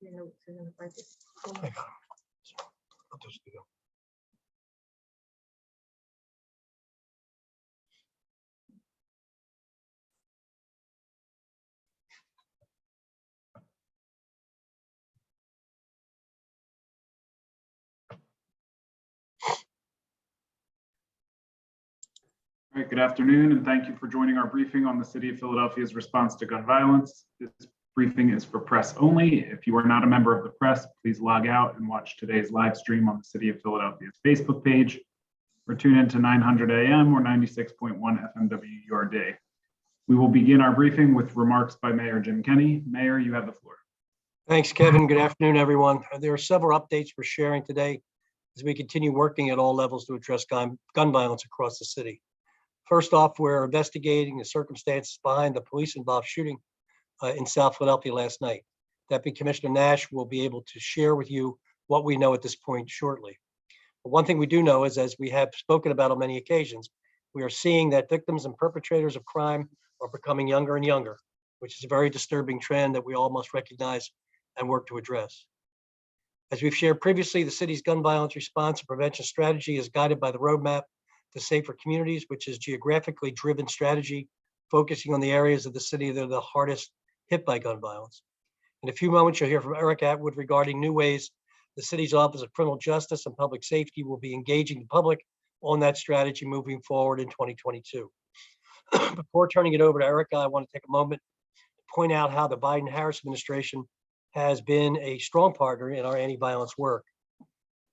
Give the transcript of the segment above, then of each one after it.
All right, good afternoon, and thank you for joining our briefing on the City of Philadelphia's response to gun violence. This briefing is for press only. If you are not a member of the press, please log out and watch today's live stream on the City of Philadelphia's Facebook page, or tune in to 900 AM or 96.1 FMW your day. We will begin our briefing with remarks by Mayor Jim Kenney. Mayor, you have the floor. Thanks, Kevin. Good afternoon, everyone. There are several updates we're sharing today as we continue working at all levels to address gun violence across the city. First off, we're investigating the circumstances behind the police-involved shooting in South Philadelphia last night. Deputy Commissioner Nash will be able to share with you what we know at this point shortly. But one thing we do know is, as we have spoken about on many occasions, we are seeing that victims and perpetrators of crime are becoming younger and younger, which is a very disturbing trend that we all must recognize and work to address. As we've shared previously, the city's gun violence response and prevention strategy is guided by the roadmap to safer communities, which is geographically driven strategy, focusing on the areas of the city that are the hardest hit by gun violence. In a few moments, you'll hear from Eric Atwood regarding new ways the city's Office of Criminal Justice and Public Safety will be engaging the public on that strategy moving forward in 2022. Before turning it over to Erica, I want to take a moment to point out how the Biden-Harris administration has been a strong partner in our anti-violence work.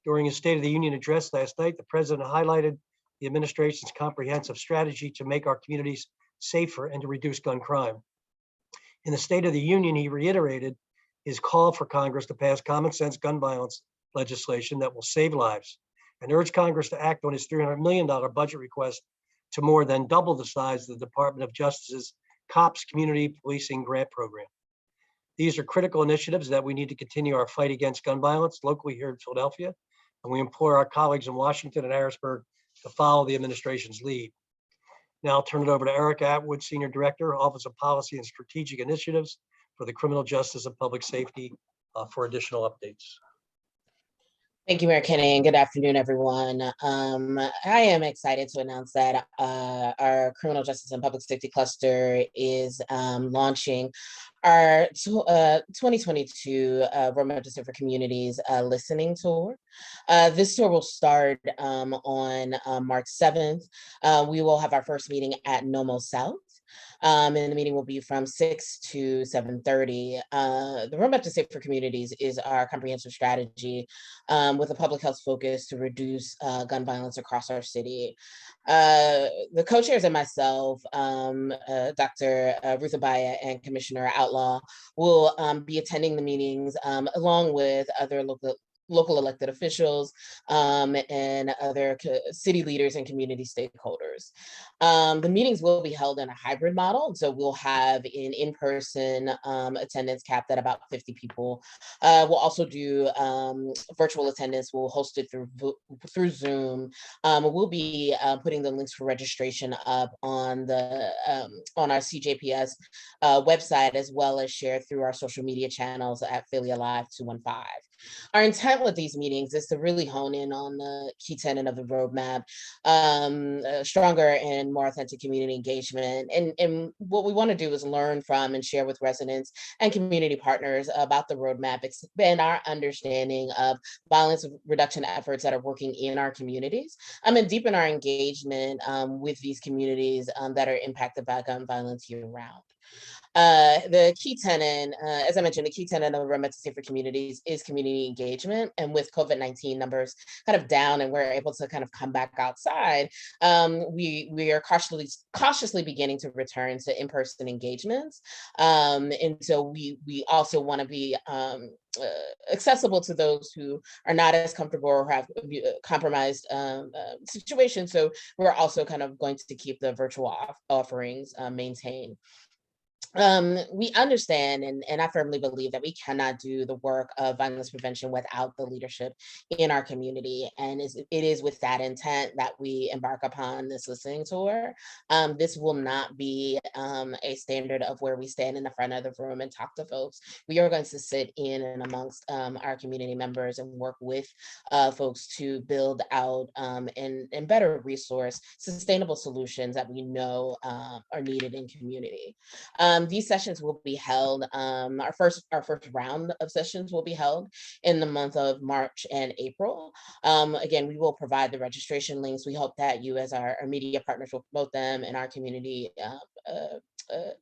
During his State of the Union address last night, the president highlighted the administration's comprehensive strategy to make our communities safer and to reduce gun crime. In the State of the Union, he reiterated his call for Congress to pass common sense gun violence legislation that will save lives, and urged Congress to act on his $300 million budget request to more than double the size of the Department of Justice's COPS Community Policing Grant Program. These are critical initiatives that we need to continue our fight against gun violence locally here in Philadelphia, and we implore our colleagues in Washington and Harrisburg to follow the administration's lead. Now I'll turn it over to Eric Atwood, Senior Director, Office of Policy and Strategic Initiatives for the Criminal Justice and Public Safety for additional updates. Thank you, Mayor Kenney, and good afternoon, everyone. I am excited to announce that our Criminal Justice and Public Safety Cluster is launching our 2022 Roadmap to Safer Communities listening tour. This tour will start on March 7th. We will have our first meeting at Nomo South. And the meeting will be from 6 to 7:30. The Roadmap to Safer Communities is our comprehensive strategy with a public health focus to reduce gun violence across our city. The co-chairs and myself, Dr. Ruth Abaya and Commissioner Outlaw, will be attending the meetings along with other local elected officials and other city leaders and community stakeholders. The meetings will be held in a hybrid model. So we'll have an in-person attendance capped at about 50 people. We'll also do virtual attendance. We'll host it through Zoom. We'll be putting the links for registration up on our CJPS website, as well as share through our social media channels at Philly Alive 215. Our intent with these meetings is to really hone in on the key tenet of the roadmap, stronger and more authentic community engagement. And what we want to do is learn from and share with residents and community partners about the roadmap, expand our understanding of violence reduction efforts that are working in our communities, and deepen our engagement with these communities that are impacted by gun violence year round. The key tenet, as I mentioned, the key tenet of the Roadmap to Safer Communities is community engagement. And with COVID-19 numbers kind of down and we're able to kind of come back outside, we are cautiously beginning to return to in-person engagements. And so we also want to be accessible to those who are not as comfortable or have compromised situations. So we're also kind of going to keep the virtual offerings maintained. We understand, and I firmly believe that we cannot do the work of violence prevention without the leadership in our community. And it is with that intent that we embark upon this listening tour. This will not be a standard of where we stand in the front of the room and talk to folks. We are going to sit in and amongst our community members and work with folks to build out and better resource sustainable solutions that we know are needed in community. These sessions will be held, our first round of sessions will be held in the month of March and April. Again, we will provide the registration links. We hope that you as our media partners will promote them, and our community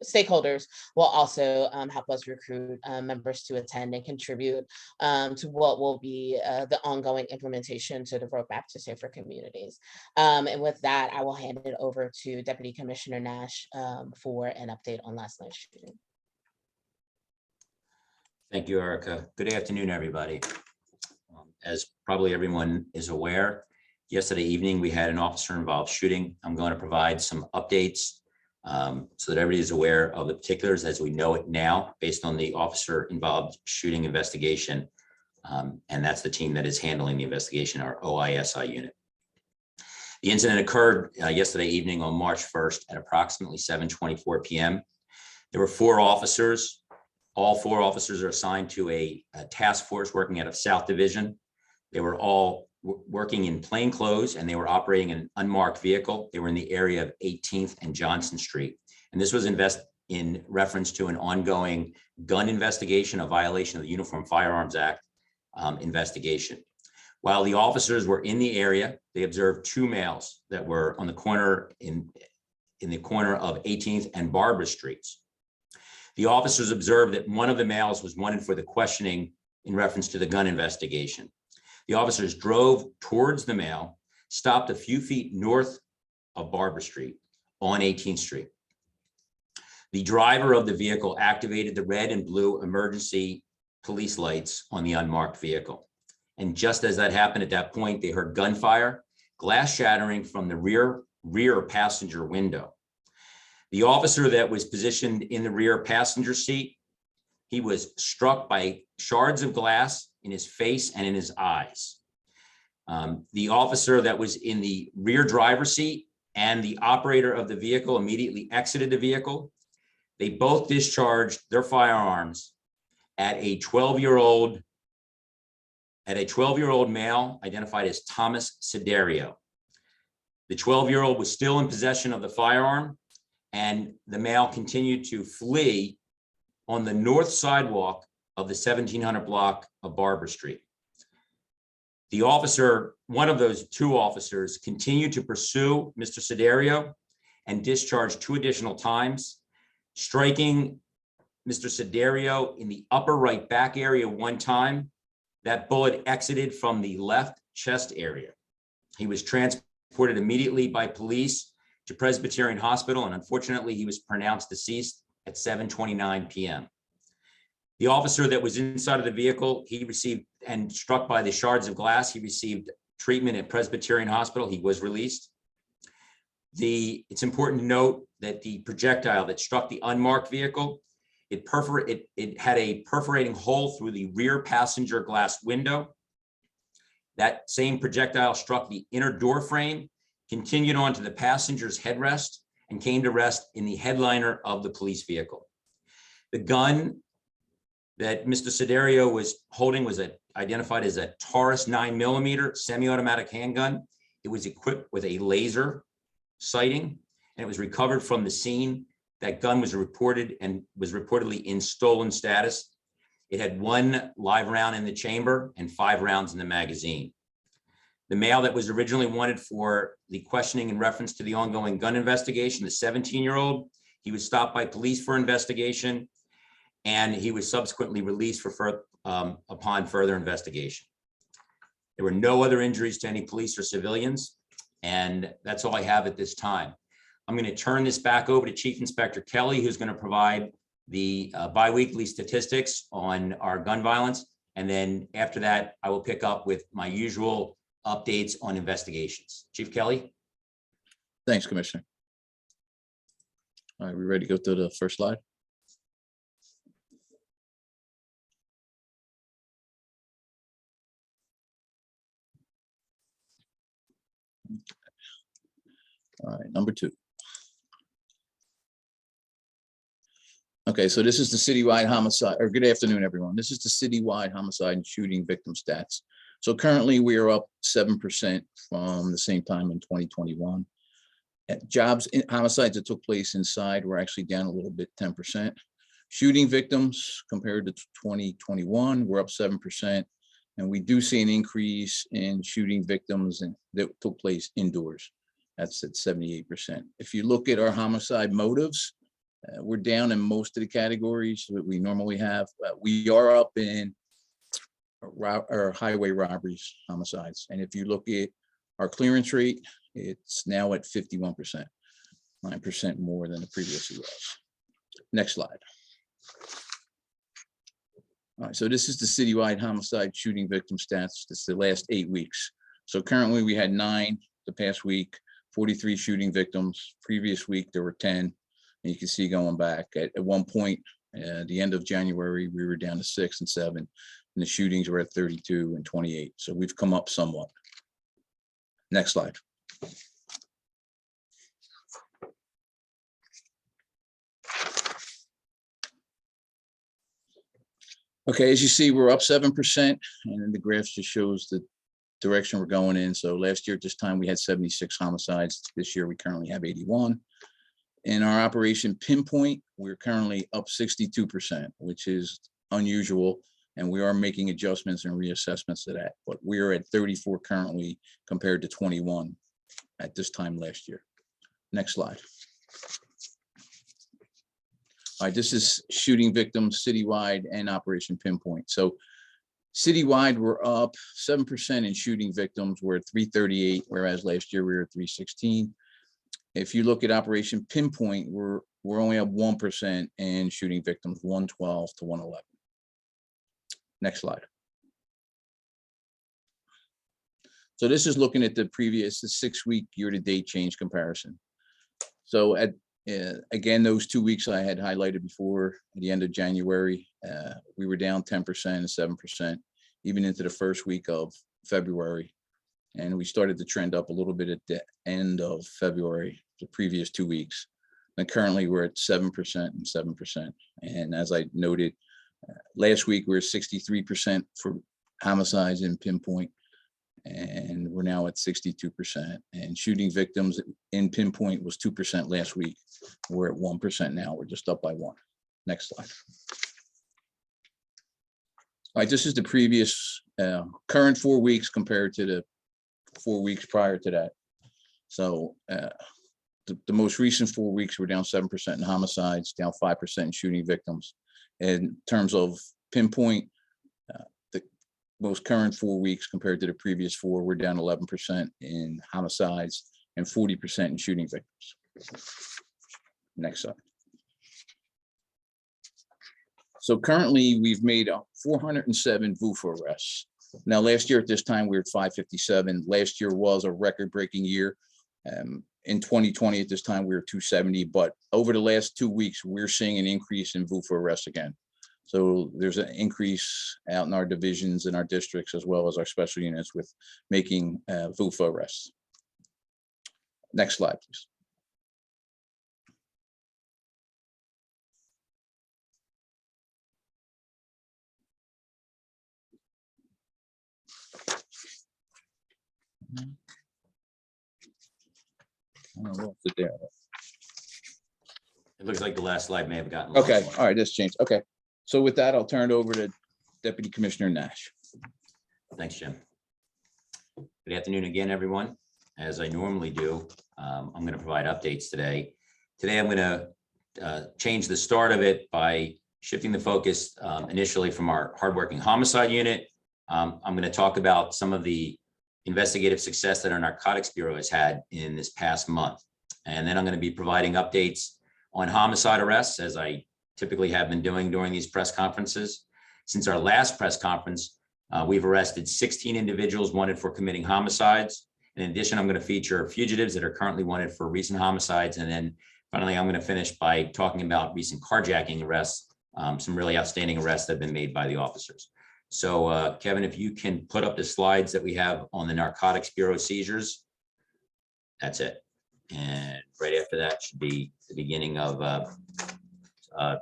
stakeholders will also help us recruit members to attend and contribute to what will be the ongoing implementation to the roadmap to safer communities. And with that, I will hand it over to Deputy Commissioner Nash for an update on last night's shooting. Thank you, Erica. Good afternoon, everybody. As probably everyone is aware, yesterday evening we had an officer-involved shooting. I'm going to provide some updates so that everybody is aware of the particulars as we know it now, based on the officer-involved shooting investigation. And that's the team that is handling the investigation, our OISI unit. The incident occurred yesterday evening on March 1st at approximately 7:24 p.m. There were 4 officers. All 4 officers are assigned to a task force working out of South Division. They were all working in plain clothes, and they were operating an unmarked vehicle. They were in the area of 18th and Johnson Street. And this was in reference to an ongoing gun investigation, a violation of the Uniform Firearms Act investigation. While the officers were in the area, they observed 2 males that were on the corner in the corner of 18th and Barbara Streets. The officers observed that one of the males was wanted for the questioning in reference to the gun investigation. The officers drove towards the male, stopped a few feet north of Barbara Street on 18th Street. The driver of the vehicle activated the red and blue emergency police lights on the unmarked vehicle. And just as that happened at that point, they heard gunfire, glass shattering from the rear passenger window. The officer that was positioned in the rear passenger seat, he was struck by shards of glass in his face and in his eyes. The officer that was in the rear driver's seat and the operator of the vehicle immediately exited the vehicle. They both discharged their firearms at a 12-year-old male identified as Thomas Siderio. The 12-year-old was still in possession of the firearm, and the male continued to flee on the north sidewalk of the 1700 block of Barbara Street. The officer, one of those 2 officers, continued to pursue Mr. Siderio and discharged 2 additional times, striking Mr. Siderio in the upper right back area 1 time. That bullet exited from the left chest area. He was transported immediately by police to Presbyterian Hospital, and unfortunately, he was pronounced deceased at 7:29 p.m. The officer that was inside of the vehicle, he received, and struck by the shards of glass, he received treatment at Presbyterian Hospital. He was released. It's important to note that the projectile that struck the unmarked vehicle, it had a perforating hole through the rear passenger glass window. That same projectile struck the inner door frame, continued on to the passenger's headrest, and came to rest in the headliner of the police vehicle. The gun that Mr. Siderio was holding was identified as a Taurus 9mm semi-automatic handgun. It was equipped with a laser sighting, and it was recovered from the scene. That gun was reported and was reportedly in stolen status. It had 1 live round in the chamber and 5 rounds in the magazine. The male that was originally wanted for the questioning in reference to the ongoing gun investigation, the 17-year-old, he was stopped by police for investigation, and he was subsequently released upon further investigation. There were no other injuries to any police or civilians, and that's all I have at this time. I'm going to turn this back over to Chief Inspector Kelly, who's going to provide the biweekly statistics on our gun violence. And then after that, I will pick up with my usual updates on investigations. Chief Kelly. Thanks, Commissioner. All right, we ready to go through the first slide? All right, number 2. Okay, so this is the citywide homicide, or good afternoon, everyone. This is the citywide homicide and shooting victim stats. So currently we are up 7% from the same time in 2021. Jobs, homicides that took place inside were actually down a little bit, 10%. Shooting victims compared to 2021, we're up 7%. And we do see an increase in shooting victims that took place indoors. That's at 78%. If you look at our homicide motives, we're down in most of the categories that we normally have. We are up in our highway robberies, homicides. And if you look at our clearance rate, it's now at 51%, 9% more than the previous year was. Next slide. All right, so this is the citywide homicide shooting victim stats. This is the last 8 weeks. So currently we had 9 the past week, 43 shooting victims. Previous week, there were 10. And you can see going back at one point, the end of January, we were down to 6 and 7, and the shootings were at 32 and 28. So we've come up somewhat. Next slide. Okay, as you see, we're up 7%, and then the graph just shows the direction we're going in. So last year at this time, we had 76 homicides. This year, we currently have 81. In our operation Pinpoint, we're currently up 62%, which is unusual, and we are making adjustments and reassessments to that. But we're at 34 currently compared to 21 at this time last year. Next slide. All right, this is shooting victims citywide and Operation Pinpoint. So citywide, we're up 7% in shooting victims. We're at 338, whereas last year we were at 316. If you look at Operation Pinpoint, we're only up 1% in shooting victims, 112 to 111. Next slide. So this is looking at the previous 6-week year-to-date change comparison. So at again, those 2 weeks I had highlighted before, at the end of January, we were down 10% and 7%, even into the first week of February. And we started to trend up a little bit at the end of February, the previous 2 weeks. And currently we're at 7% and 7%. And as I noted, last week we were 63% for homicides in Pinpoint, and we're now at 62%. And shooting victims in Pinpoint was 2% last week. We're at 1% now. We're just up by 1. Next slide. All right, this is the previous current 4 weeks compared to the 4 weeks prior to that. So the most recent 4 weeks were down 7% in homicides, down 5% in shooting victims. In terms of Pinpoint, the most current 4 weeks compared to the previous 4, we're down 11% in homicides and 40% in shooting victims. Next slide. So currently we've made 407 VUFA arrests. Now, last year at this time, we were at 557. Last year was a record-breaking year. In 2020, at this time, we were 270. But over the last 2 weeks, we're seeing an increase in VUFA arrests again. So there's an increase out in our divisions and our districts, as well as our special units, with making VUFA arrests. Next slide, please. I don't know what's there. It looks like the last slide may have gotten lost. Okay, all right, this changed. Okay, so with that, I'll turn it over to Deputy Commissioner Nash. Thanks, Jim. Good afternoon again, everyone. As I normally do, I'm going to provide updates today. Today, I'm going to change the start of it by shifting the focus initially from our hardworking homicide unit. I'm going to talk about some of the investigative success that our Narcotics Bureau has had in this past month. And then I'm going to be providing updates on homicide arrests, as I typically have been doing during these press conferences. Since our last press conference, we've arrested 16 individuals wanted for committing homicides. In addition, I'm going to feature fugitives that are currently wanted for recent homicides. And then finally, I'm going to finish by talking about recent carjacking arrests, some really outstanding arrests that have been made by the officers. So Kevin, if you can put up the slides that we have on the Narcotics Bureau seizures. That's it. And right after that should be the beginning of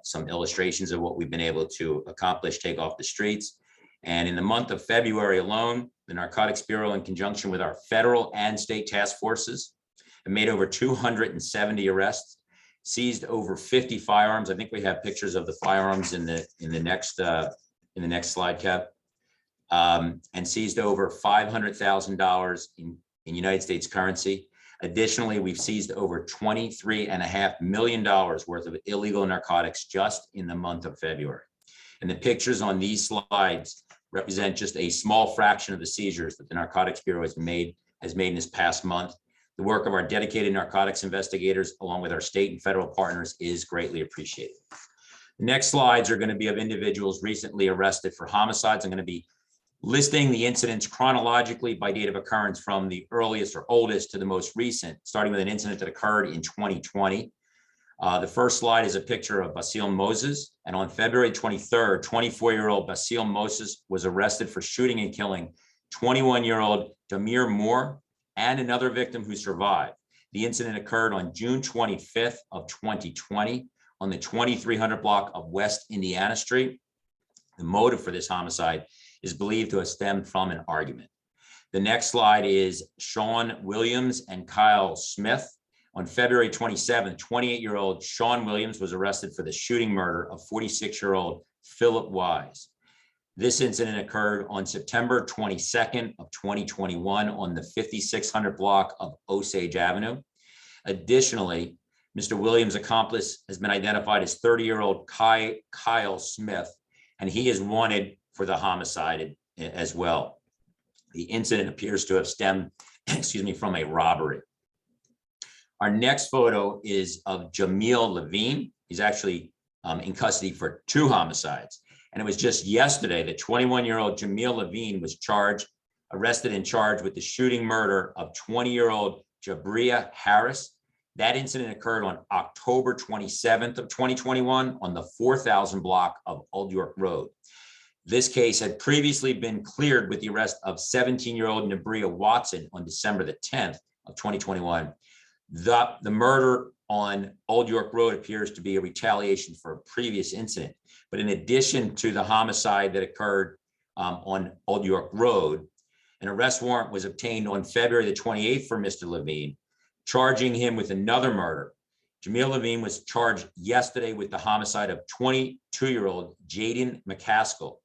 some illustrations of what we've been able to accomplish, take off the streets. And in the month of February alone, the Narcotics Bureau, in conjunction with our federal and state task forces, have made over 270 arrests, seized over 50 firearms. I think we have pictures of the firearms in the next slide, Kev. And seized over $500,000 in United States currency. Additionally, we've seized over $23.5 million worth of illegal narcotics just in the month of February. And the pictures on these slides represent just a small fraction of the seizures that the Narcotics Bureau has made in this past month. The work of our dedicated narcotics investigators, along with our state and federal partners, is greatly appreciated. The next slides are going to be of individuals recently arrested for homicides. I'm going to be listing the incidents chronologically by date of occurrence from the earliest or oldest to the most recent, starting with an incident that occurred in 2020. The first slide is a picture of Basil Moses, and on February 23rd, 24-year-old Basil Moses was arrested for shooting and killing 21-year-old Damir Moore and another victim who survived. The incident occurred on June 25th of 2020 on the 2300 block of West Indiana Street. The motive for this homicide is believed to have stemmed from an argument. The next slide is Shawn Williams and Kyle Smith. On February 27th, 28-year-old Shawn Williams was arrested for the shooting murder of 46-year-old Philip Wise. This incident occurred on September 22nd of 2021 on the 5600 block of Osage Avenue. Additionally, Mr. Williams' accomplice has been identified as 30-year-old Kyle Smith, and he is wanted for the homicide as well. The incident appears to have stemmed, from a robbery. Our next photo is of Jamil Levine. He's actually in custody for 2 homicides. And it was just yesterday that 21-year-old Jamil Levine was arrested and charged with the shooting murder of 20-year-old Jabria Harris. That incident occurred on October 27th of 2021 on the 4000 block of Old York Road. This case had previously been cleared with the arrest of 17-year-old Nabria Watson on December the 10th of 2021. The murder on Old York Road appears to be a retaliation for a previous incident. But in addition to the homicide that occurred on Old York Road, an arrest warrant was obtained on February the 28th for Mr. Levine, charging him with another murder. Jamil Levine was charged yesterday with the homicide of 22-year-old Jaden McCaskill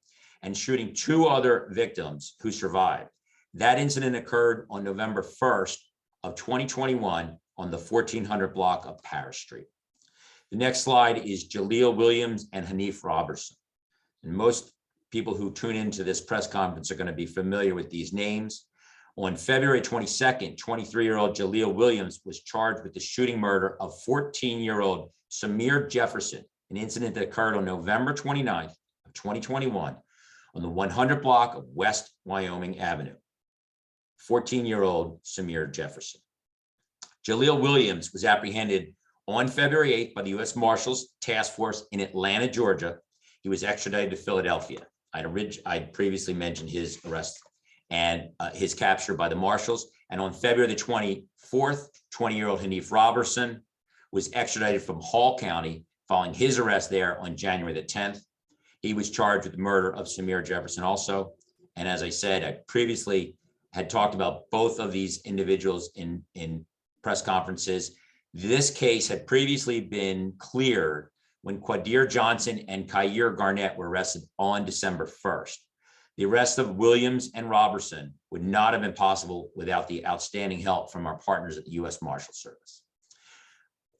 and shooting 2 other victims who survived. That incident occurred on November 1st of 2021 on the 1400 block of Parish Street. The next slide is Jaleel Williams and Hanif Roberson. And most people who tune into this press conference are going to be familiar with these names. On February 22nd, 23-year-old Jaleel Williams was charged with the shooting murder of 14-year-old Samir Jefferson, an incident that occurred on November 29th of 2021 on the 100 block of West Wyoming Avenue. 14-year-old Samir Jefferson. Jaleel Williams was apprehended on February 8th by the U.S. Marshals Task Force in Atlanta, Georgia. He was extradited to Philadelphia. I'd previously mentioned his arrest and his capture by the Marshals. And on February the 24th, 20-year-old Hanif Roberson was extradited from Hall County following his arrest there on January the 10th. He was charged with the murder of Samir Jefferson also. And as I said, I previously had talked about both of these individuals in press conferences. This case had previously been cleared when Quadir Johnson and Khair Garnett were arrested on December 1st. The arrest of Williams and Roberson would not have been possible without the outstanding help from our partners at the U.S. Marshal Service.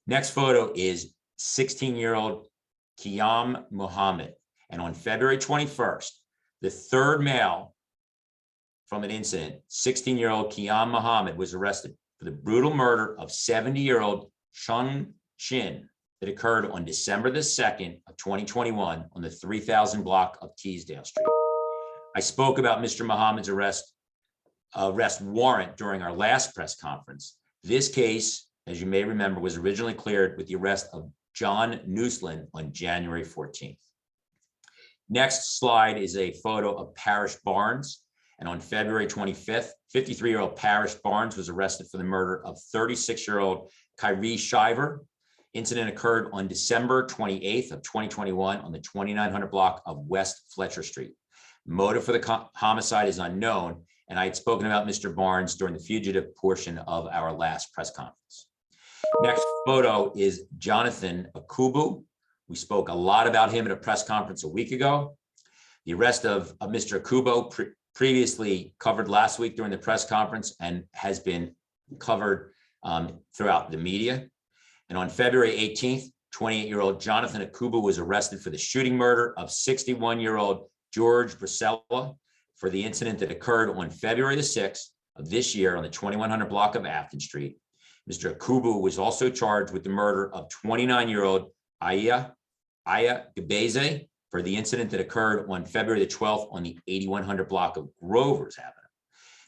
Next photo is 16-year-old Kiyam Muhammad. And on February 21st, the third male from an incident, 16-year-old Kiyam Muhammad was arrested for the brutal murder of 70-year-old Shawn that occurred on December the 2nd of 2021 on the 3000 block of Teasdale Street. I spoke about Mr. Muhammad's arrest warrant during our last press conference. This case, as you may remember, was originally cleared with the arrest of John Newsland on January 14th. Next slide is a photo of Parish Barnes. And on February 25th, 53-year-old Parish Barnes was arrested for the murder of 36-year-old Kyrie Shiver. Incident occurred on December 28th of 2021 on the 2900 block of West Fletcher Street. Motive for the homicide is unknown, and I had spoken about Mr. Barnes during the fugitive portion of our last press conference. Next photo is Jonathan Akubu. We spoke a lot about him at a press conference a week ago. The arrest of Mr. Akubu previously covered last week during the press conference and has been covered throughout the media. And on February 18th, 28-year-old Jonathan Akuba was arrested for the shooting murder of 61-year-old George Brashear for the incident that occurred on February the 6th of this year on the 2100 block of Afton Street. Mr. Akubu was also charged with the murder of 29-year-old Aya Gabeze for the incident that occurred on February the 12th on the 8100 block of Grover's Avenue.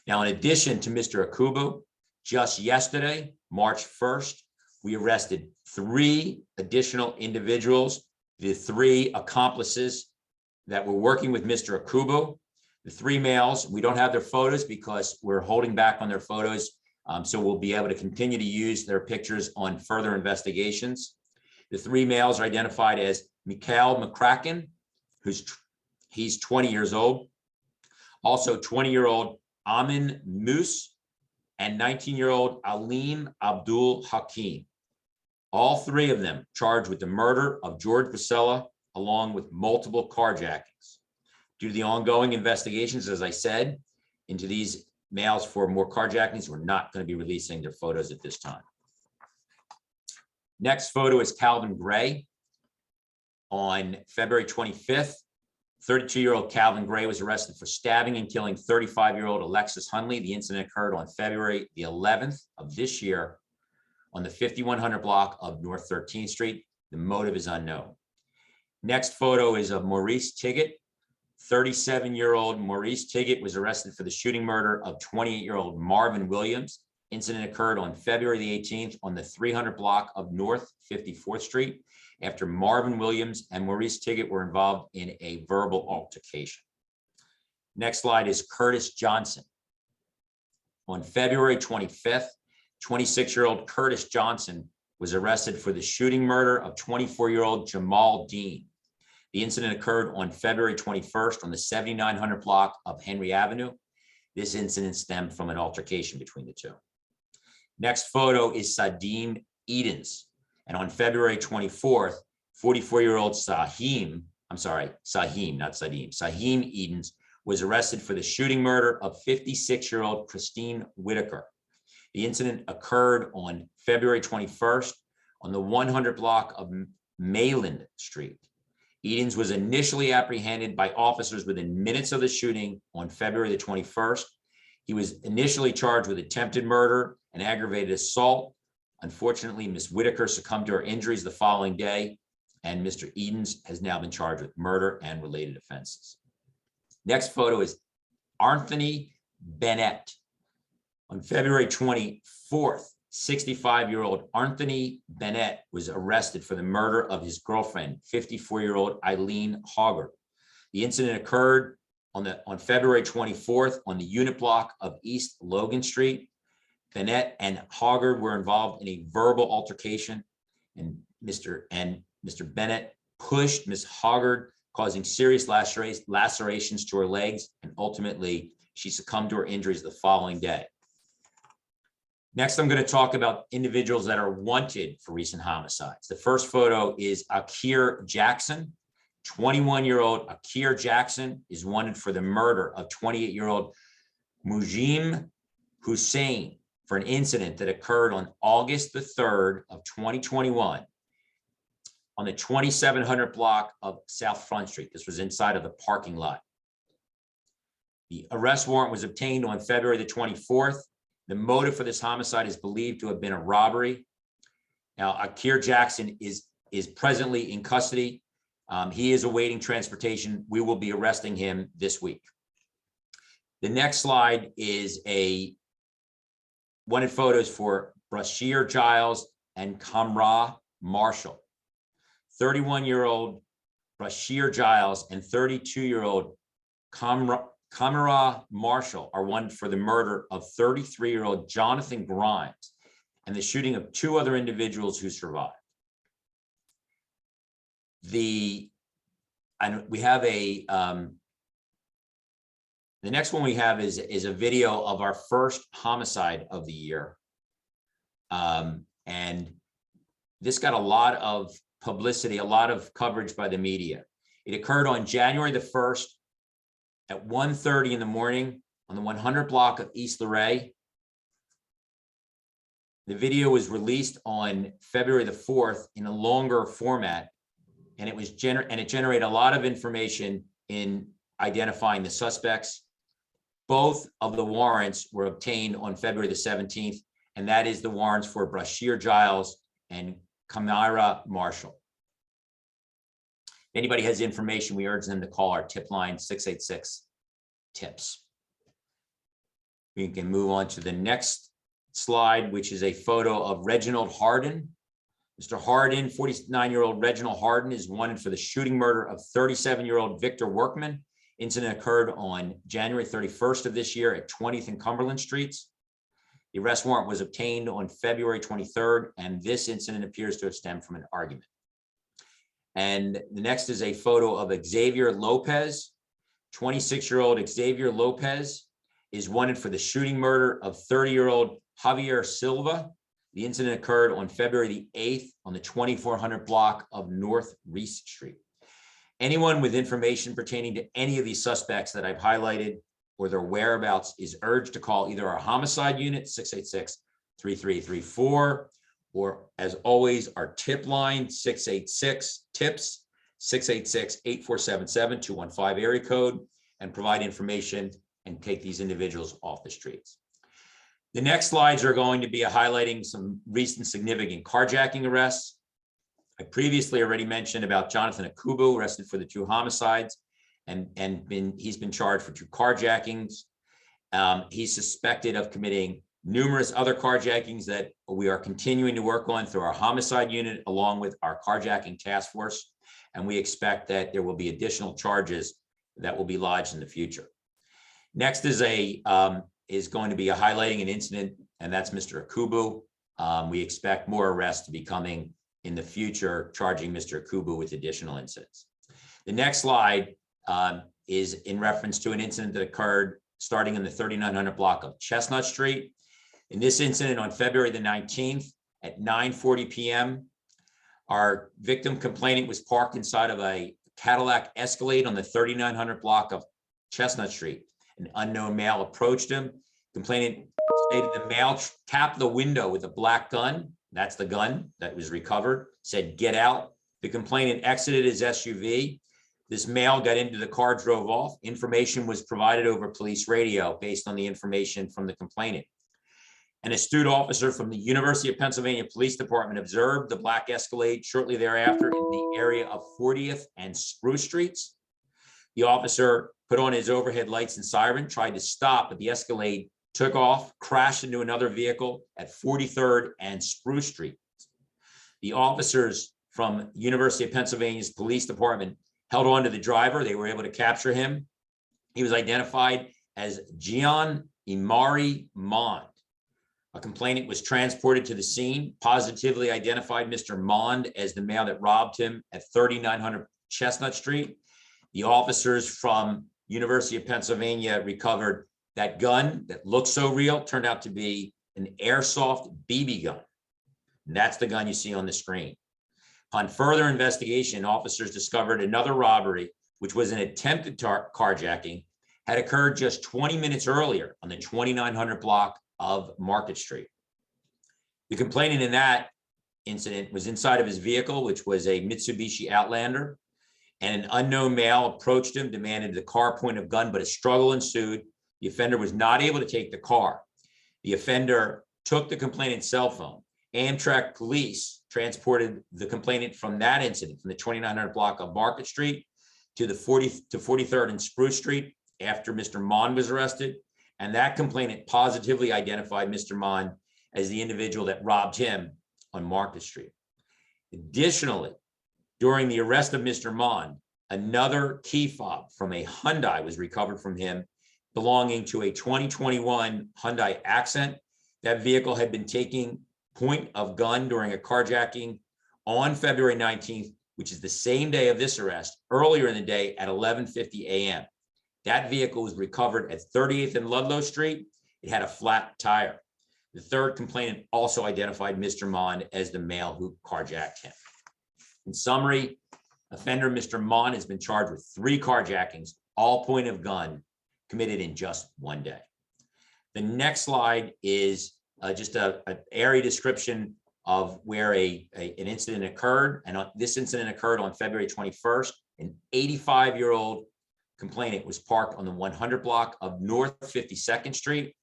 Now, in addition to Mr. Akubu, just yesterday, March 1st, we arrested 3 additional individuals, the 3 accomplices that were working with Mr. Akubu. The 3 males, we don't have their photos because we're holding back on their photos. So we'll be able to continue to use their pictures on further investigations. The 3 males are identified as Mikhail McCracken, he's 20 years old. Also 20-year-old Amin Moose and 19-year-old Alim Abdul Hakim. All 3 of them charged with the murder of George Brashear, along with multiple carjackings. Due to the ongoing investigations, as I said, into these males for more carjackings, we're not going to be releasing their photos at this time. Next photo is Calvin Gray. On February 25th, 32-year-old Calvin Gray was arrested for stabbing and killing 35-year-old Alexis Hunley. The incident occurred on February the 11th of this year on the 5100 block of North 13th Street. The motive is unknown. Next photo is of Maurice Tiggett. 37-year-old Maurice Tiggett was arrested for the shooting murder of 28-year-old Marvin Williams. Incident occurred on February the 18th on the 300 block of North 54th Street after Marvin Williams and Maurice Tiggett were involved in a verbal altercation. Next slide is Curtis Johnson. On February 25th, 26-year-old Curtis Johnson was arrested for the shooting murder of 24-year-old Jamal Dean. The incident occurred on February 21st on the 7900 block of Henry Avenue. This incident stemmed from an altercation between the 2. Next photo is Sadim Edens. And on February 24th, 44-year-old Sahim Edens was arrested for the shooting murder of 56-year-old Christine Whitaker. The incident occurred on February 21st on the 100 block of Mayland Street. Edens was initially apprehended by officers within minutes of the shooting on February the 21st. He was initially charged with attempted murder and aggravated assault. Unfortunately, Ms. Whitaker succumbed to her injuries the following day, and Mr. Edens has now been charged with murder and related offenses. Next photo is Anthony Bennett. On February 24th, 65-year-old Anthony Bennett was arrested for the murder of his girlfriend, 54-year-old Eileen Hoggard. The incident occurred on February 24th on the unit block of East Logan Street. Bennett and Hoggard were involved in a verbal altercation, and Mr. Bennett pushed Ms. Hoggard, causing serious lacerations to her legs, and ultimately she succumbed to her injuries the following day. Next, I'm going to talk about individuals that are wanted for recent homicides. The first photo is Akira Jackson. 21-year-old Akira Jackson is wanted for the murder of 28-year-old Mujim Hussein for an incident that occurred on August the 3rd of 2021 on the 2700 block of South Front Street. This was inside of the parking lot. The arrest warrant was obtained on February the 24th. The motive for this homicide is believed to have been a robbery. Now, Akira Jackson is presently in custody. He is awaiting transportation. We will be arresting him this week. The next slide is a wanted photos for Brashear Giles and Kamra Marshall. 31-year-old Brashear Giles and 32-year-old Kamra Kamra Marshall are wanted for the murder of 33-year-old Jonathan Grimes and the shooting of 2 other individuals who survived. And we have a, the next one we have is a video of our first homicide of the year. And this got a lot of publicity, a lot of coverage by the media. It occurred on January the 1st at 1:30 in the morning on the 100 block of East Luray. The video was released on February the 4th in a longer format, and it generated a lot of information in identifying the suspects. Both of the warrants were obtained on February the 17th, and that is the warrants for Brashear Giles and Kamra Marshall. If anybody has information, we urge them to call our tip line 686-TIPS. We can move on to the next slide, which is a photo of Reginald Hardin. Mr. Hardin, 49-year-old Reginald Hardin, is wanted for the shooting murder of 37-year-old Victor Workman. Incident occurred on January 31st of this year at 20th and Cumberland Streets. The arrest warrant was obtained on February 23rd, and this incident appears to have stemmed from an argument. And the next is a photo of Xavier Lopez. 26-year-old Xavier Lopez is wanted for the shooting murder of 30-year-old Javier Silva. The incident occurred on February the 8th on the 2400 block of North Reese Street. Anyone with information pertaining to any of these suspects that I've highlighted or their whereabouts is urged to call either our homicide unit, 686-3334, or as always, our tip line, 686-TIPS, 686-8477, 215 area code, and provide information and take these individuals off the streets. The next slides are going to be highlighting some recent significant carjacking arrests. I previously already mentioned about Jonathan Akubu, arrested for the 2 homicides, and he's been charged for 2 carjackings. He's suspected of committing numerous other carjackings that we are continuing to work on through our homicide unit, along with our carjacking task force. And we expect that there will be additional charges that will be lodged in the future. Next is going to be highlighting an incident, and that's Mr. Akubu. We expect more arrests to be coming in the future, charging Mr. Akubu with additional incidents. The next slide is in reference to an incident that occurred starting in the 3900 block of Chestnut Street. In this incident on February the 19th at 9:40 p.m., our victim complainant was parked inside of a Cadillac Escalade on the 3900 block of Chestnut Street. An unknown male approached him. Complainant stated the male tapped the window with a black gun. That's the gun that was recovered. Said, "Get out." The complainant exited his SUV. This male got into the car, drove off. Information was provided over police radio based on the information from the complainant. An astute officer from the University of Pennsylvania Police Department observed the black Escalade shortly thereafter in the area of 40th and Spruce Streets. The officer put on his overhead lights and siren, tried to stop, but the Escalade took off, crashed into another vehicle at 43rd and Spruce Street. The officers from University of Pennsylvania's Police Department held on to the driver. They were able to capture him. He was identified as Gian Imari Mond. A complainant was transported to the scene, positively identified Mr. Mond as the male that robbed him at 3900 Chestnut Street. The officers from University of Pennsylvania recovered that gun that looked so real, turned out to be an airsoft BB gun. And that's the gun you see on the screen. Upon further investigation, officers discovered another robbery, which was an attempted carjacking, had occurred just 20 minutes earlier on the 2900 block of Market Street. The complainant in that incident was inside of his vehicle, which was a Mitsubishi Outlander, and an unknown male approached him, demanded the car point of gun, but a struggle ensued. The offender was not able to take the car. The offender took the complainant's cell phone. Amtrak police transported the complainant from that incident, from the 2900 block of Market Street to the 43rd and Spruce Street after Mr. Mond was arrested. And that complainant positively identified Mr. Mond as the individual that robbed him on Market Street. Additionally, during the arrest of Mr. Mond, another key fob from a Hyundai was recovered from him, belonging to a 2021 Hyundai Accent. That vehicle had been taking point of gun during a carjacking on February 19th, which is the same day of this arrest, earlier in the day at 11:50 a.m. That vehicle was recovered at 38th and Ludlow Street. It had a flat tire. The third complainant also identified Mr. Mon as the male who carjacked him. In summary, offender Mr. Mon has been charged with 3 carjackings, all point of gun, committed in just one day. The next slide is just an airy description of where an incident occurred. And this incident occurred on February 21st. An 85-year-old complainant was parked on the 100 block of North 52nd Street.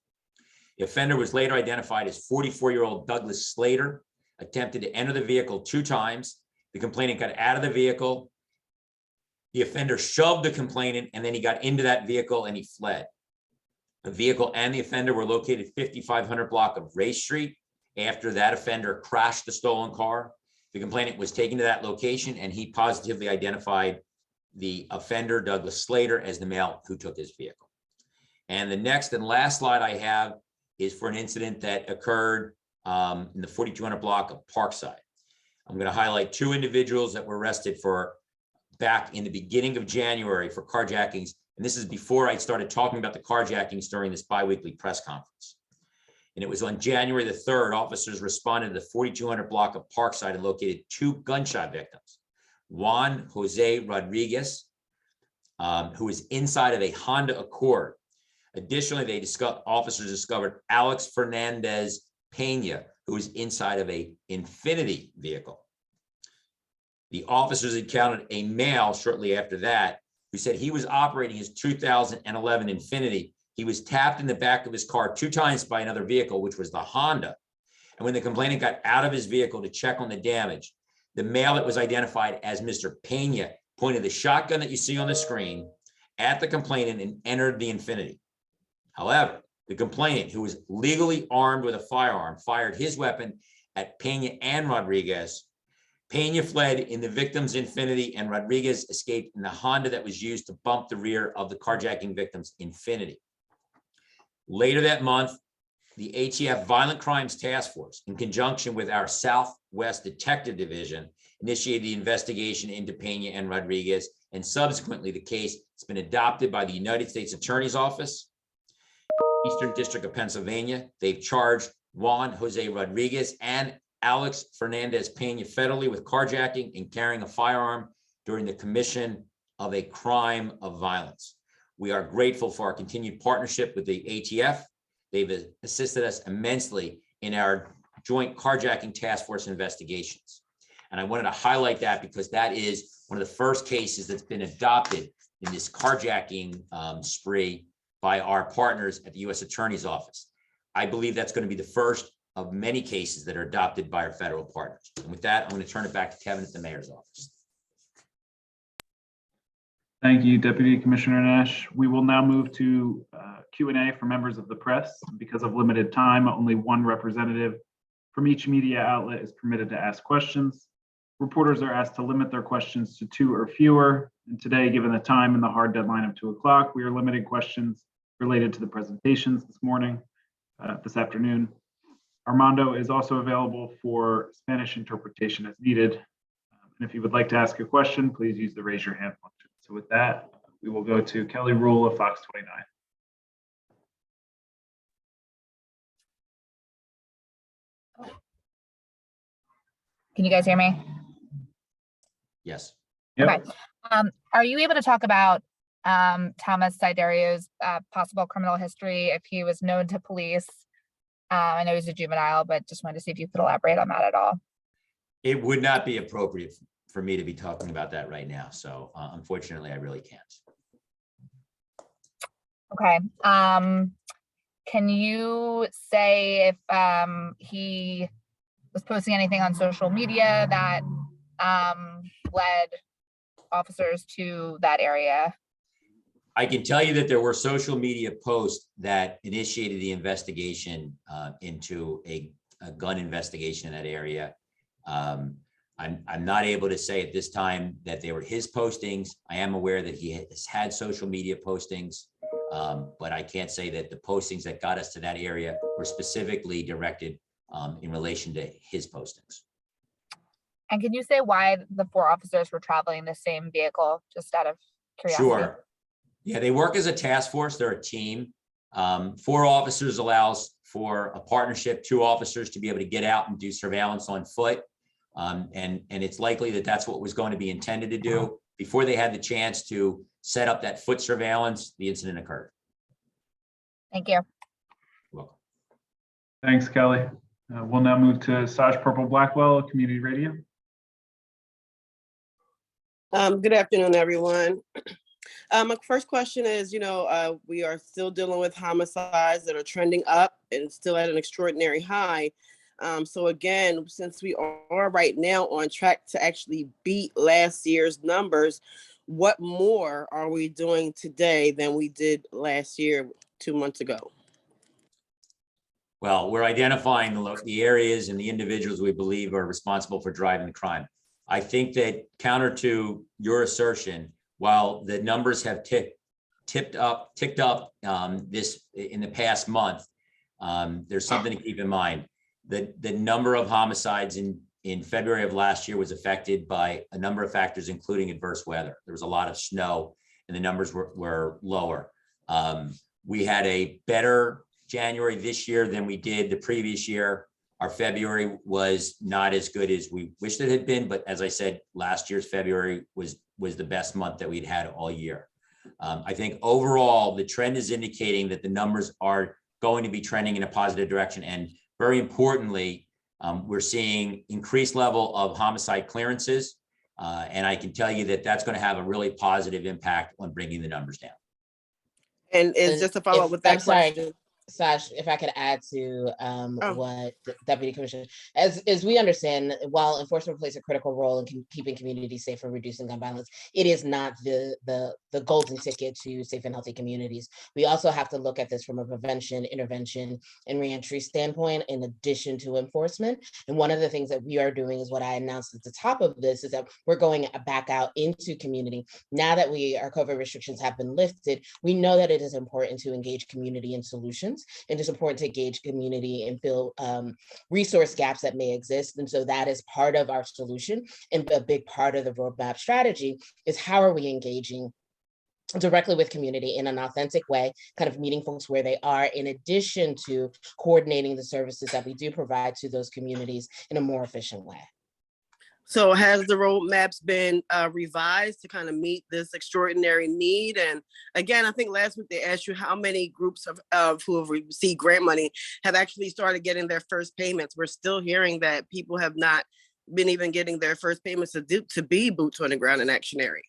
The offender was later identified as 44-year-old Douglas Slater, attempted to enter the vehicle 2 times. The complainant got out of the vehicle. The offender shoved the complainant, and then he got into that vehicle and he fled. The vehicle and the offender were located 5500 block of Race Street. After that offender crashed the stolen car, the complainant was taken to that location and he positively identified the offender, Douglas Slater, as the male who took his vehicle. And the next and last slide I have is for an incident that occurred in the 4200 block of Parkside. I'm going to highlight 2 individuals that were arrested for back in the beginning of January for carjackings. And this is before I started talking about the carjackings during this biweekly press conference. And it was on January the 3rd, officers responded to the 4200 block of Parkside and located 2 gunshot victims. Juan Jose Rodriguez, who was inside of a Honda Accord. Additionally, officers discovered Alex Fernandez Pena, who was inside of a Infiniti vehicle. The officers encountered a male shortly after that who said he was operating his 2011 Infiniti. He was tapped in the back of his car 2 times by another vehicle, which was the Honda. And when the complainant got out of his vehicle to check on the damage, the male that was identified as Mr. Pena pointed the shotgun that you see on the screen at the complainant and entered the Infiniti. However, the complainant, who was legally armed with a firearm, fired his weapon at Pena and Rodriguez. Pena fled in the victim's Infiniti and Rodriguez escaped in the Honda that was used to bump the rear of the carjacking victim's Infiniti. Later that month, the ATF Violent Crimes Task Force, in conjunction with our Southwest Detective Division, initiated the investigation into Pena and Rodriguez, and subsequently the case has been adopted by the United States Attorney's Office, Eastern District of Pennsylvania. They've charged Juan Jose Rodriguez and Alex Fernandez Pena federally with carjacking and carrying a firearm during the commission of a crime of violence. We are grateful for our continued partnership with the ATF. They've assisted us immensely in our joint carjacking task force investigations. And I wanted to highlight that because that is one of the first cases that's been adopted in this carjacking spree by our partners at the U.S. Attorney's Office. I believe that's going to be the first of many cases that are adopted by our federal partners. And with that, I'm going to turn it back to Kevin at the mayor's office. Thank you, Deputy Commissioner Nash. We will now move to Q&A for members of the press. Because of limited time, only 1 representative from each media outlet is permitted to ask questions. Reporters are asked to limit their questions to 2 or fewer. And today, given the time and the hard deadline of 2 o'clock, we are limiting questions related to the presentations this afternoon. Armando is also available for Spanish interpretation as needed. And if you would like to ask a question, please use the raise your hand function. So with that, we will go to Kelly Rule of Fox 29. Can you guys hear me? Yes. Yep. Okay. Are you able to talk about Thomas Siderio's possible criminal history, if he was known to police? I know he's a juvenile, but just wanted to see if you could elaborate on that at all. It would not be appropriate for me to be talking about that right now. So unfortunately, I really can't. Okay. Can you say if he was posting anything on social media that led officers to that area? I can tell you that there were social media posts that initiated the investigation into a gun investigation in that area. I'm not able to say at this time that they were his postings. I am aware that he has had social media postings. But I can't say that the postings that got us to that area were specifically directed in relation to his postings. And can you say why the 4 officers were traveling the same vehicle, just out of curiosity? Sure. Yeah, they work as a task force. They're a team. 4 officers allows for a partnership, 2 officers to be able to get out and do surveillance on foot. And it's likely that that's what was going to be intended to do. Before they had the chance to set up that foot surveillance, the incident occurred. Thank you. You're welcome. Thanks, Kelly. We'll now move to Saj Purple Blackwell, Community Radio. Good afternoon, everyone. My first question is, we are still dealing with homicides that are trending up and still at an extraordinary high. So again, since we are right now on track to actually beat last year's numbers, what more are we doing today than we did last year, 2 months ago? Well, we're identifying the areas and the individuals we believe are responsible for driving the crime. I think that counter to your assertion, while the numbers have ticked up this in the past month, there's something to keep in mind. The number of homicides in February of last year was affected by a number of factors, including adverse weather. There was a lot of snow and the numbers were lower. We had a better January this year than we did the previous year. Our February was not as good as we wished it had been, but as I said, last year's February was the best month that we'd had all year. I think overall, the trend is indicating that the numbers are going to be trending in a positive direction. And very importantly, we're seeing increased level of homicide clearances. And I can tell you that that's going to have a really positive impact on bringing the numbers down. And it's just to follow up with that question. Sash, if I could add to what Deputy Commissioner, as we understand, while enforcement plays a critical role in keeping communities safe and reducing gun violence, it is not the golden ticket to safe and healthy communities. We also have to look at this from a prevention, intervention, and reentry standpoint, in addition to enforcement. And one of the things that we are doing is what I announced at the top of this, is that we're going back out into community. Now that our COVID restrictions have been lifted, we know that it is important to engage community in solutions. And it's important to engage community and fill resource gaps that may exist. And so that is part of our solution. And a big part of the roadmap strategy is how are we engaging directly with community in an authentic way, kind of meeting folks where they are, in addition to coordinating the services that we do provide to those communities in a more efficient way. So has the roadmaps been revised to kind of meet this extraordinary need? And again, I think last week they asked you how many groups of who have received grant money have actually started getting their first payments. We're still hearing that people have not been even getting their first payments to be boots on the ground and actionary.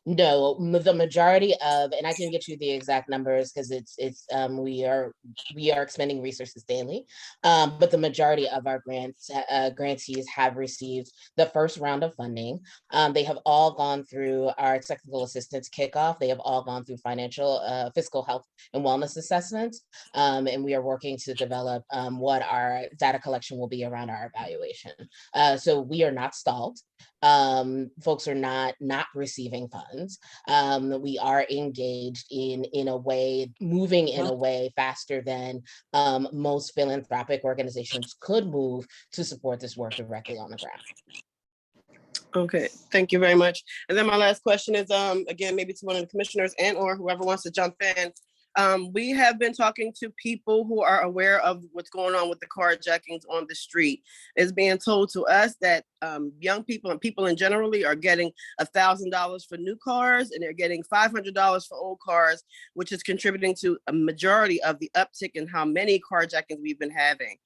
No, the majority of, and I can get you the exact numbers because we are expending resources daily, but the majority of our grantees have received the first round of funding. They have all gone through our technical assistance kickoff. They have all gone through financial, fiscal health and wellness assessments, and we are working to develop what our data collection will be around our evaluation. So we are not stalled. Folks are not receiving funds. We are engaged in a way, moving in a way faster than most philanthropic organizations could move to support this work directly on the ground. Okay, thank you very much. And then my last question is, again, maybe to one of the commissioners and or whoever wants to jump in. We have been talking to people who are aware of what's going on with the carjackings on the street. It's being told to us that young people and people in generally are getting $1,000 for new cars, and they're getting $500 for old cars, which is contributing to a majority of the uptick in how many carjackings we've been having.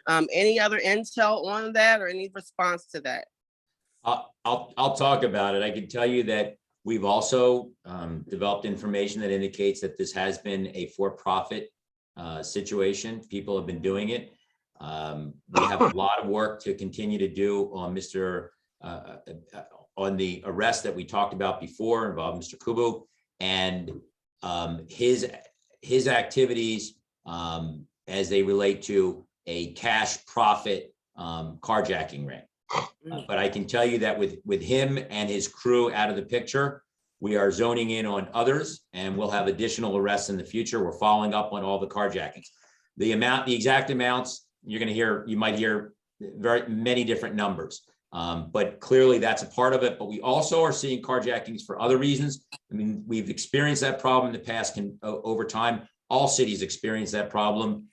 Any other intel on that or any response to that? I'll talk about it. I can tell you that we've also developed information that indicates that this has been a for-profit situation. People have been doing it. We have a lot of work to continue to do on on the arrest that we talked about before, involving Mr. Akubu and his activities as they relate to a cash profit carjacking ring. But I can tell you that with him and his crew out of the picture, We are zoning in on others, and we'll have additional arrests in the future. We're following up on all the carjackings. The exact amounts, you might hear very many different numbers. But clearly that's a part of it. But we also are seeing carjackings for other reasons. I mean, we've experienced that problem in the past. Over time, all cities experience that problem.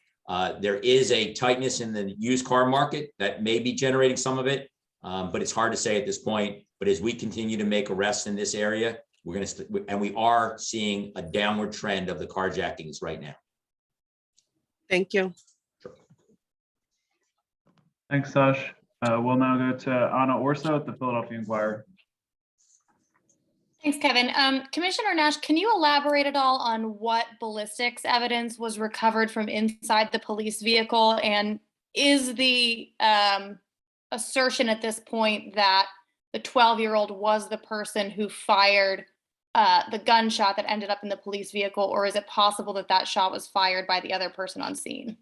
There is a tightness in the used car market that may be generating some of it, but it's hard to say at this point. But as we continue to make arrests in this area, and we are seeing a downward trend of the carjackings right now. Thank you. Thanks, Sash. We'll now go to Anna Orso at the Philadelphia Inquirer. Thanks, Kevin. Commissioner Nash, can you elaborate at all on what ballistics evidence was recovered from inside the police vehicle? And is the assertion at this point that the 12-year-old was the person who fired the gunshot that ended up in the police vehicle, or is it possible that that shot was fired by the other person on scene?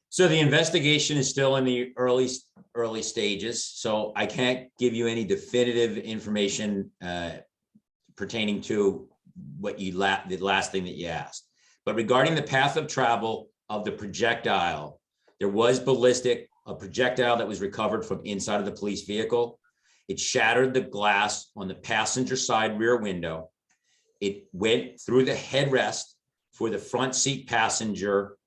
So the investigation is still in the early stages, so I can't give you any definitive information pertaining to what the last thing that you asked. But regarding the path of travel of the projectile, there was a projectile that was recovered from inside of the police vehicle. It shattered the glass on the passenger side rear window. It went through the headrest for the front seat passenger,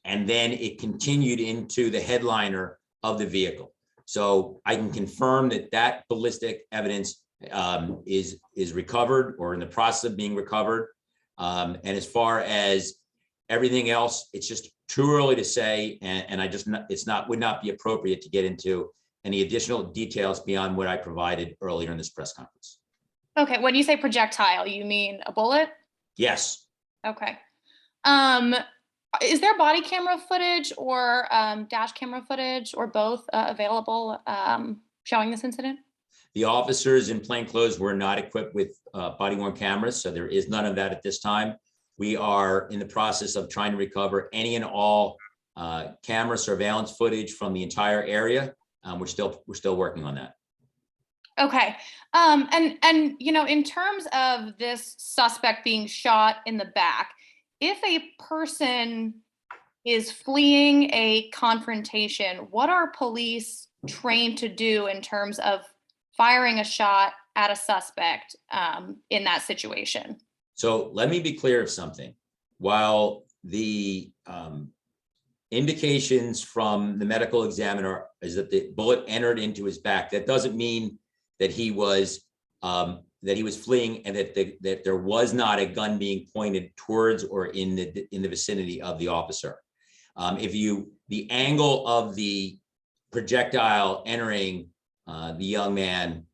and then it continued into the headliner of the vehicle. So I can confirm that ballistic evidence is recovered or in the process of being recovered. And as far as everything else, it's just too early to say, and would not be appropriate to get into any additional details beyond what I provided earlier in this press conference. Okay, when you say projectile, you mean a bullet? Yes. Okay. Is there body camera footage or dash camera footage or both available showing this incident? The officers in plain clothes were not equipped with body-worn cameras, so there is none of that at this time. We are in the process of trying to recover any and all camera surveillance footage from the entire area. We're still working on that. Okay. And you know, in terms of this suspect being shot in the back, if a person is fleeing a confrontation, what are police trained to do in terms of firing a shot at a suspect in that situation? So let me be clear of something. While the indications from the medical examiner is that the bullet entered into his back, that doesn't mean that he was fleeing and that there was not a gun being pointed towards or in the vicinity of the officer. The angle of the projectile entering the young man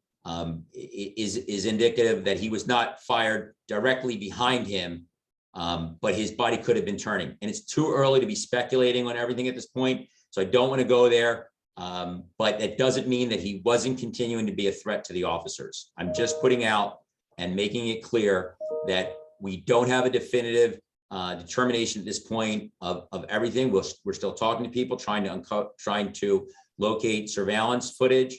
is indicative that he was not fired directly behind him, but his body could have been turning. And it's too early to be speculating on everything at this point, so I don't want to go there. But it doesn't mean that he wasn't continuing to be a threat to the officers. I'm just putting out and making it clear that we don't have a definitive determination at this point of everything. We're still talking to people, trying to locate surveillance footage,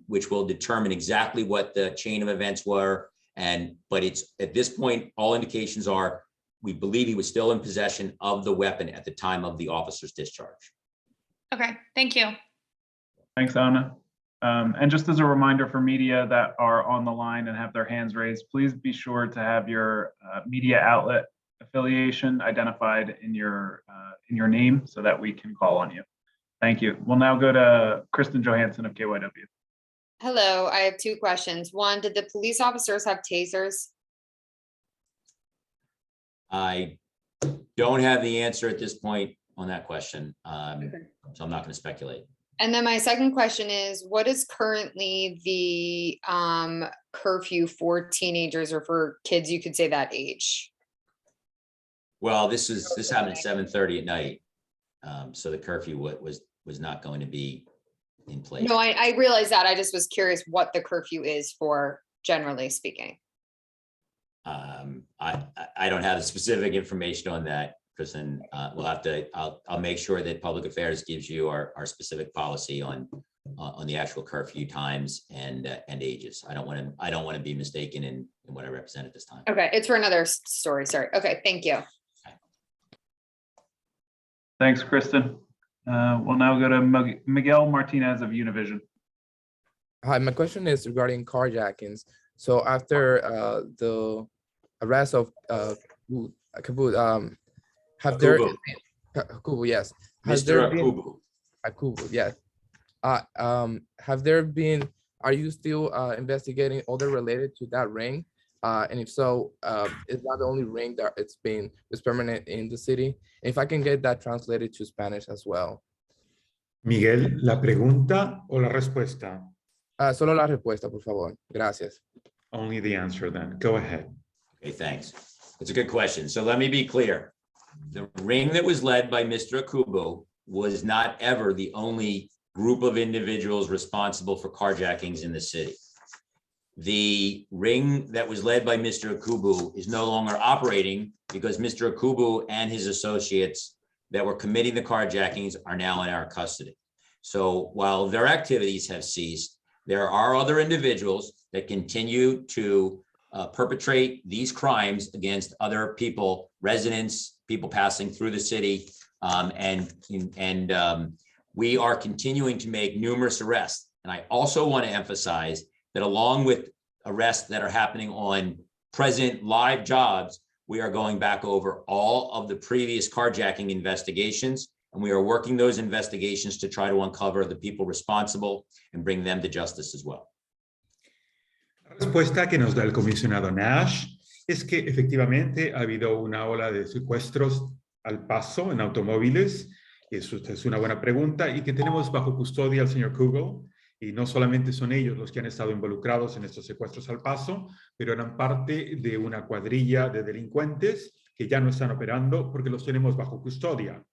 which will determine exactly what the chain of events were. But it's at this point, all indications are we believe he was still in possession of the weapon at the time of the officer's discharge. Okay, thank you. Thanks, Anna. And just as a reminder for media that are on the line and have their hands raised, please be sure to have your media outlet affiliation identified in your name so that we can call on you. Thank you. We'll now go to Kristen Johansson of KYW. Hello, I have two questions. One, did the police officers have tasers? I don't have the answer at this point on that question, Okay. so I'm not going to speculate. And then my second question is, what is currently the curfew for teenagers or for kids, you could say that age? Well, this happened at 7:30 at night, so the curfew was not going to be in place. No, I realize that. I just was curious what the curfew is for, generally speaking. I don't have the specific information on that, Kristen. We'll have to. I'll make sure that Public Affairs gives you our specific policy on on the actual curfew times and ages. I don't want to be mistaken in what I represent at this time. Okay, it's for another story. Sorry. Okay, thank you. Thanks, Kristen. We'll now go to Miguel Martinez of Univision. Hi, my question is regarding carjackings. So after the arrest of Akubu, have there Akubu. Akubu, yes. Has Mr. there been Akubu. Akubu, yes. Have there been, are you still investigating other related to that ring? And if so, is that the only ring that is permanent in the city? If I can get that translated to Spanish as well. Miguel, ¿la pregunta o la respuesta? Solo la respuesta, por favor. Gracias. Only the answer then. Go ahead. Okay, thanks. It's a good question. So let me be clear. The ring that was led by Mr. Akubu was not ever the only group of individuals responsible for carjackings in the city. The ring that was led by Mr. Akubu is no longer operating because Mr. Akubu and his associates that were committing the carjackings are now in our custody. So while their activities have ceased, there are other individuals that continue to perpetrate these crimes against other people, residents, people passing through the city. We are continuing to make numerous arrests. And I also want to emphasize that along with arrests that are happening on present live jobs, we are going back over all of the previous carjacking investigations, and we are working those investigations to try to uncover the people responsible and bring them to justice as well. La respuesta que nos da el comisionado Nash es que efectivamente ha habido una ola de secuestros al paso en automóviles. Eso es una buena pregunta, y que tenemos bajo custodia al señor Kugel. Y no solamente son ellos los que han estado involucrados en estos secuestros al paso, pero eran parte de una cuadrilla de delincuentes que ya no están operando porque los tenemos bajo custodia.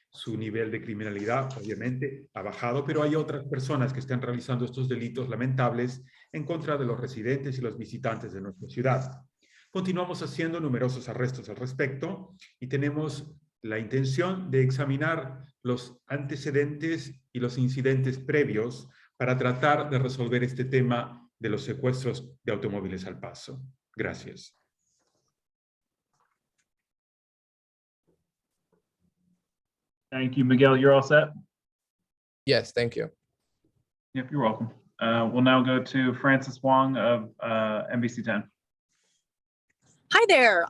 Su nivel de criminalidad, obviamente, ha bajado, pero hay otras personas que están realizando estos delitos lamentables en contra de los residentes y los visitantes de nuestra ciudad. Continuamos haciendo numerosos arrestos al respecto y tenemos la intención de examinar los antecedentes y los incidentes previos para tratar de resolver este tema de los secuestros de automóviles al paso. Gracias. Thank you, Miguel. You're all set? Yes, thank you. Yep, you're welcome. We'll now go to Francis Wong of NBC 10. Hi there.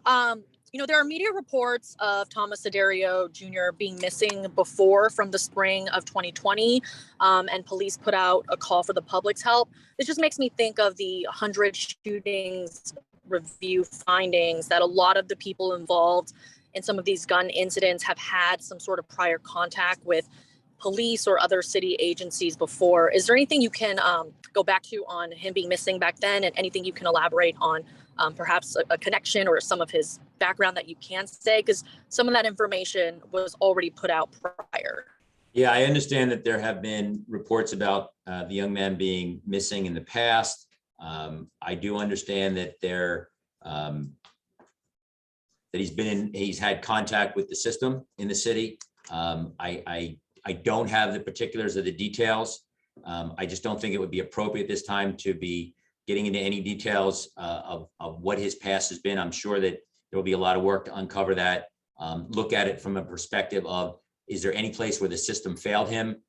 There are media reports of Thomas Siderio Jr. being missing before from the spring of 2020, and police put out a call for the public's help. This just makes me think of the 100 shootings review findings that a lot of the people involved in some of these gun incidents have had some sort of prior contact with police or other city agencies before. Is there anything you can go back to on him being missing back then, and anything you can elaborate on perhaps a connection or some of his background that you can say? Because some of that information was already put out prior. Yeah, I understand that there have been reports about the young man being missing in the past. I do understand that he's had contact with the system in the city. I don't have the particulars of the details. I just don't think it would be appropriate this time to be getting into any details of what his past has been. I'm sure that there will be a lot of work to uncover that, look at it from a perspective of, is there any place where the system failed him,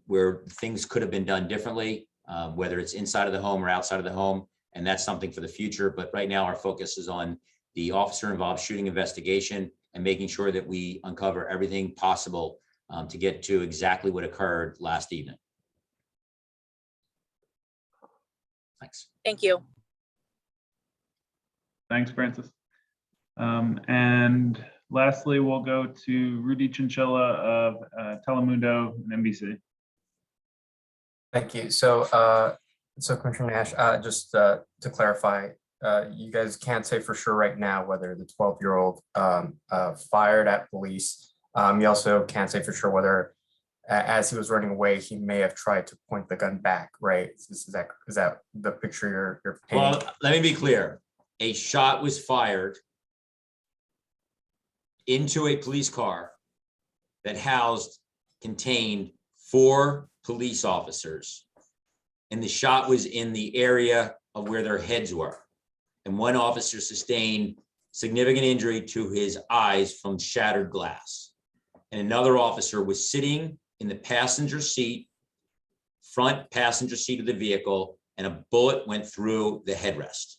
where things could have been done differently, whether it's inside of the home or outside of the home, and that's something for the future. But right now our focus is on the officer-involved shooting investigation and making sure that we uncover everything possible to get to exactly what occurred last evening. Thanks. Thank you. Thanks, Francis. And lastly, we'll go to Rudy Chinchilla of Telemundo and NBC. Thank you. So Commissioner Nash, just to clarify, you guys can't say for sure right now whether the 12-year-old fired at police. You also can't say for sure whether, as he was running away, he may have tried to point the gun back, right? Is that the picture you're painting? Well, let me be clear. A shot was fired into a police car that contained 4 police officers, and the shot was in the area of where their heads were. And one officer sustained significant injury to his eyes from shattered glass. And another officer was sitting in the passenger seat, front passenger seat of the vehicle, and a bullet went through the headrest.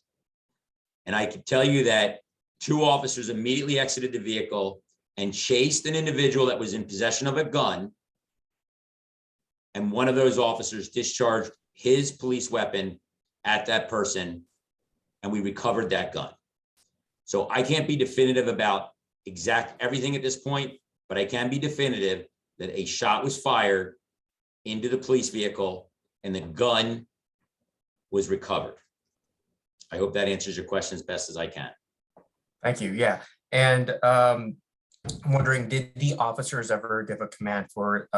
And I can tell you that 2 officers immediately exited the vehicle and chased an individual that was in possession of a gun. And one of those officers discharged his police weapon at that person, and we recovered that gun. So I can't be definitive about exact everything at this point, but I can be definitive that a shot was fired into the police vehicle and the gun was recovered. I hope that answers your question as best as I can. Thank you. Yeah. And I'm wondering, did the officers ever give a command for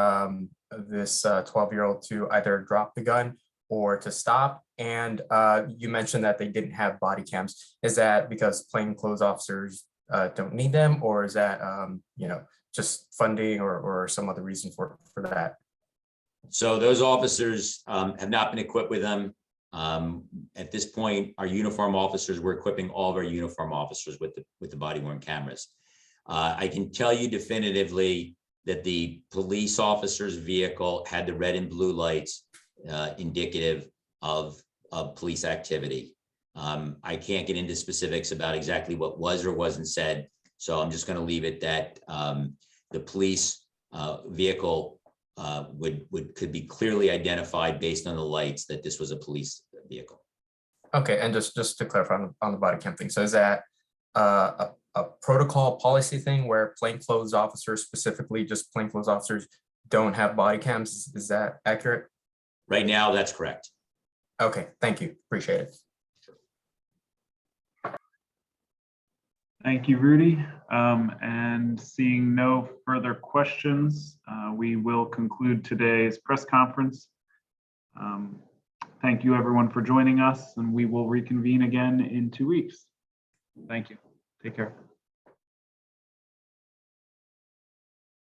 this 12-year-old to either drop the gun or to stop? And you mentioned that they didn't have body cams. Is that because plainclothes officers don't need them, or is that just funding or some other reason for that? So those officers have not been equipped with them. At this point, our uniform officers, we're equipping all of our uniform officers with the body worn cameras. I can tell you definitively that the police officer's vehicle had the red and blue lights indicative of police activity. I can't get into specifics about exactly what was or wasn't said, so I'm just going to leave it that the police vehicle could be clearly identified based on the lights that this was a police vehicle. Okay, and just to clarify on the body cam thing, so is that a protocol policy thing where plainclothes officers, specifically just plainclothes officers, don't have body cams? Is that accurate? Right now, that's correct. Okay, thank you. Appreciate it. Thank you, Rudy. And seeing no further questions, we will conclude today's press conference. Thank you, everyone, for joining us, and we will reconvene again in 2 weeks. Thank you. Take care.